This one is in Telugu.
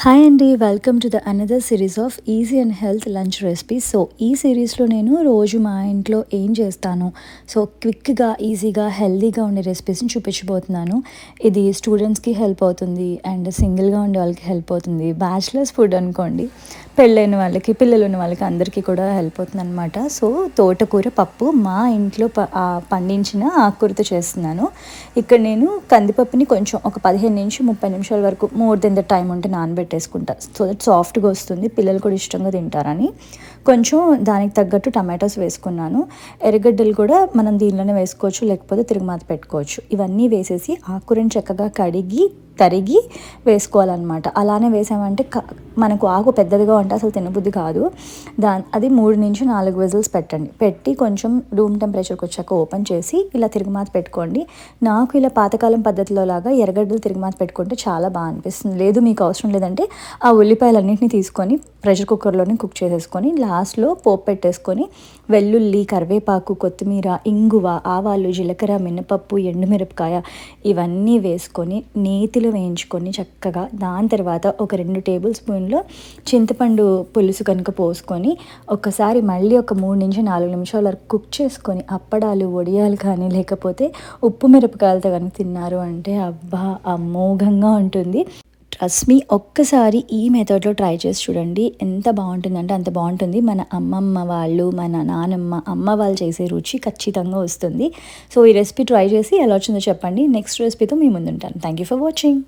హాయ్ అండి. Welcome to the another series off easy and health lunch recipes. So ఈ సిరీస్లో నేను రోజు మా ఇంట్లో ఏం చేస్తాను, సో క్విక్గా ఈజీగా హెల్తీగా ఉండే రెసిపీస్ని చూపించబోతున్నాను. ఇది స్టూడెంట్స్కి హెల్ప్ అవుతుంది అండ్ సింగిల్గా ఉండే వాళ్ళకి హెల్ప్ అవుతుంది. బ్యాచిలర్స్ ఫుడ్ అనుకోండి, పెళ్ళైన వాళ్ళకి పిల్లలు ఉన్న వాళ్ళకి అందరికీ కూడా హెల్ప్ అవుతుంది అనమాట. సో తోటకూర పప్పు మా ఇంట్లో పండించిన ఆకుకూరతో చేస్తున్నాను. ఇక్కడ నేను కందిపప్పుని కొంచెం ఒక 15-30 నిమిషాల వరకు మోర్ దెన్ ద టైం ఉంటే నానబెట్టేసుకుంటా. సో దట్ సాఫ్ట్గా వస్తుంది, పిల్లలు కూడా ఇష్టంగా తింటారని. కొంచెం దానికి తగ్గట్టు టమాటోస్ వేసుకున్నాను. ఎర్రగడ్డలు కూడా మనం దీనిలోనే వేసుకోవచ్చు, లేకపోతే తిరుగుమాత పెట్టుకోవచ్చు. ఇవన్నీ వేసేసి ఆకుకూరని చక్కగా కడిగి తరిగి వేసుకోవాలన్నమాట. అలానే వేసామంటే మనకు ఆకు పెద్దదిగా ఉంటే అసలు తినబుద్ధి కాదు. అది 3-4 విజిల్స్ పెట్టండి. పెట్టి కొంచెం రూమ్ టెంపరేచర్కి వచ్చాక ఓపెన్ చేసి ఇలా తిరుగుమాత పెట్టుకోండి. నాకు ఇలా పాతకాలం పద్ధతిలో లాగా ఎర్రగడ్డలు తిరుగుమాత పెట్టుకుంటే చాలా బాగా అనిపిస్తుంది. లేదు మీకు అవసరం లేదంటే ఆ ఉల్లిపాయలన్నింటినీ తీసుకొని ప్రెషర్ కుక్కర్లోనే కుక్ చేసేసుకొని లాస్ట్లో పోపు పెట్టేసుకొని వెల్లుల్లి, కరివేపాకు, కొత్తిమీర, ఇంగువ, ఆవాలు, జీలకర్ర, మినపప్పు, ఎండుమిరపకాయ ఇవన్నీ వేసుకొని నేతిలో వేయించుకొని చక్కగా దాని తర్వాత ఒక 2 టేబుల్ స్పూన్లు చింతపండు పులుసు కనుక పోసుకొని ఒకసారి మళ్ళీ ఒక 3-4 నిమిషాల వరకు కుక్ చేసుకొని అప్పడాలు, వడియాలు కానీ లేకపోతే ఉప్పు మిరపకాయలతో కానీ తిన్నారు అంటే అబ్బా అమోఘంగా ఉంటుంది. ట్రస్ట్ మీ, ఒక్కసారి ఈ మెథడ్లో ట్రై చేసి చూడండి. ఎంత బాగుంటుందంటే అంత బాగుంటుంది. మన అమ్మమ్మ వాళ్ళు, మన నానమ్మ, అమ్మ వాళ్ళు చేసే రుచి ఖచ్చితంగా వస్తుంది. సో ఈ రెసిపీ ట్రై చేసి ఎలా వచ్చిందో చెప్పండి. నెక్స్ట్ రెసిపీతో మీ ముందుంటాను. Thank you for watching.